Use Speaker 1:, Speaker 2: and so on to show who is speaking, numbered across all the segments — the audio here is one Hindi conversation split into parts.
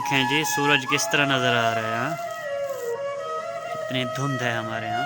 Speaker 1: देखें जी सूरज किस तरह नज़र आ रहा है। यहाँ कितनी धुंध है हमारे यहाँ।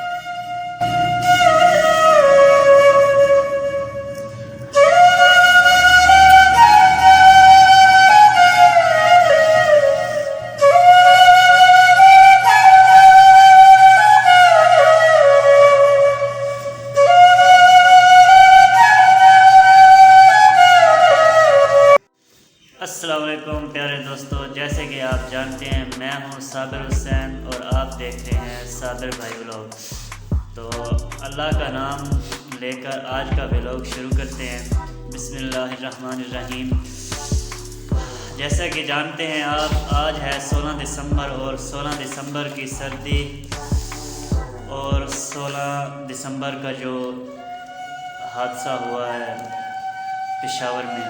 Speaker 1: अस्सलाम वालेकुम प्यारे दोस्तों, जैसे कि आप जानते हैं मैं हूं साबिर हुसैन और आप देख रहे हैं साबिर भाई व्लॉग। तो अल्लाह का नाम लेकर आज का व्लॉग शुरू करते हैं। बिस्मिल्लाहिर्रहमानिर्रहीम। जैसा कि जानते हैं आप, आज है 16 दिसंबर और 16 दिसंबर की सर्दी और 16 दिसंबर का जो हादसा हुआ है पेशावर में,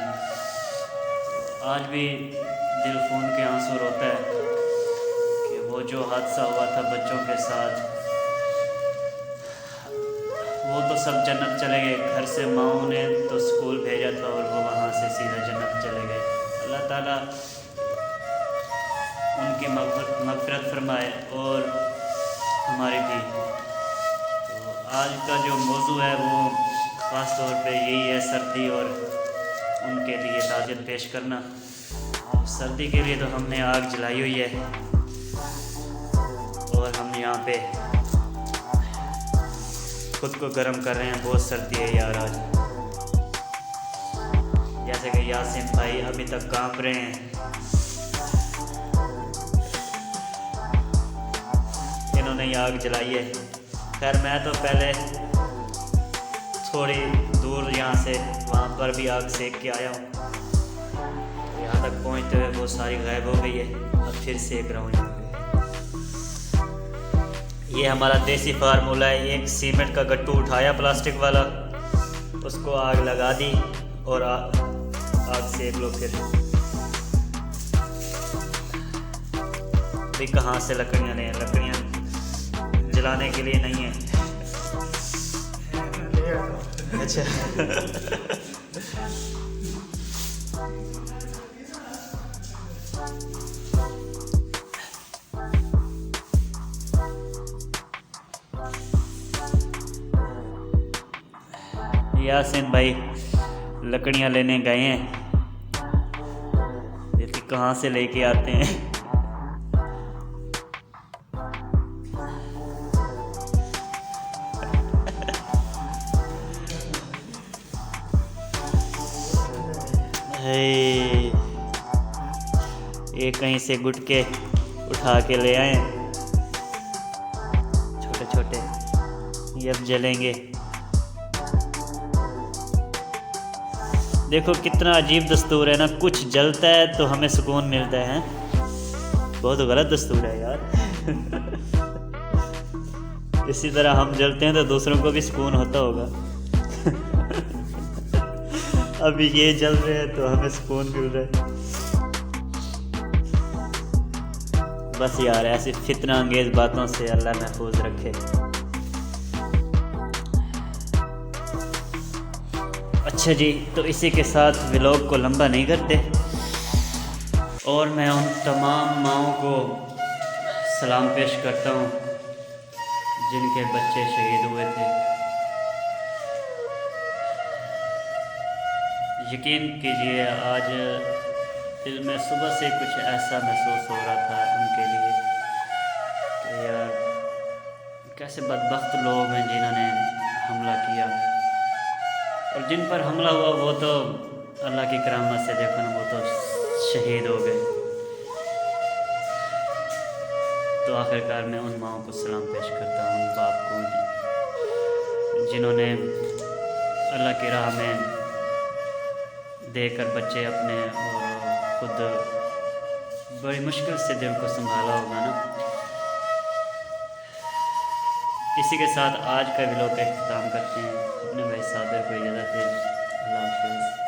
Speaker 1: आज भी दिल खून के आंसू रोता है कि वो जो हादसा हुआ था बच्चों के साथ। वो तो सब जन्नत चले गए, घर से माओ ने तो स्कूल भेजा था और वो वहाँ से सीधा जन्नत चले गए। अल्लाह ताला उनकी मग़फ़िरत फरमाए और हमारी भी। तो आज का जो मौजू है वो ख़ास तौर पे यही है, सर्दी और उनके लिए ताज़ियत पेश करना। सर्दी के लिए तो हमने आग जलाई हुई है और हम यहाँ पे खुद को गर्म कर रहे हैं। बहुत सर्दी है यार आज। जैसे कि यासीन भाई अभी तक कांप रहे हैं। इन्होंने आग जलाई है। खैर मैं तो पहले थोड़ी दूर यहाँ से वहाँ पर भी आग सेक के आया हूँ। यहाँ तक पहुँचते हुए वो सारी गायब हो गई है और फिर सेक रहा हूँ यहाँ पे। ये हमारा देसी फार्मूला है। एक सीमेंट का गट्टू उठाया प्लास्टिक वाला, उसको आग लगा दी और आग सेक लो। फिर भी कहाँ से लकड़ियाँ लें? लकड़ियाँ जलाने के लिए नहीं है। अच्छा यासीन भाई लकड़ियाँ लेने गए हैं, देखिए कहाँ से लेके आते हैं। ये कहीं से गुटके उठा के ले आए छोटे छोटे, ये अब जलेंगे। देखो कितना अजीब दस्तूर है ना, कुछ जलता है तो हमें सुकून मिलता है। बहुत गलत दस्तूर है यार। इसी तरह हम जलते हैं तो दूसरों को भी सुकून होता होगा। अभी ये जल रहे हैं तो हमें सुकून मिल रहा है। बस यार ऐसी फितना अंगेज बातों से अल्लाह महफूज रखे। अच्छा जी, तो इसी के साथ व्लॉग को लंबा नहीं करते और मैं उन तमाम माओं को सलाम पेश करता हूँ जिनके बच्चे शहीद हुए थे। यकीन कीजिए आज दिल में सुबह से कुछ ऐसा महसूस हो रहा था उनके लिए कि यार कैसे बदबख्त लोग हैं जिन्होंने हमला किया, और जिन पर हमला हुआ वो तो अल्लाह की करामत से देखो ना, वो तो शहीद हो गए। तो आखिरकार मैं उन माओं को सलाम पेश करता हूँ, उन बाप को जिन्होंने अल्लाह की राह में देकर बच्चे अपने और खुद बड़ी मुश्किल से दिल को संभाला होगा ना। इसी के साथ आज का व्लॉग का इख्तिताम करते हैं। अपने भाई साबिर को इजाज़त दें। अल्लाह हाफ़िज़।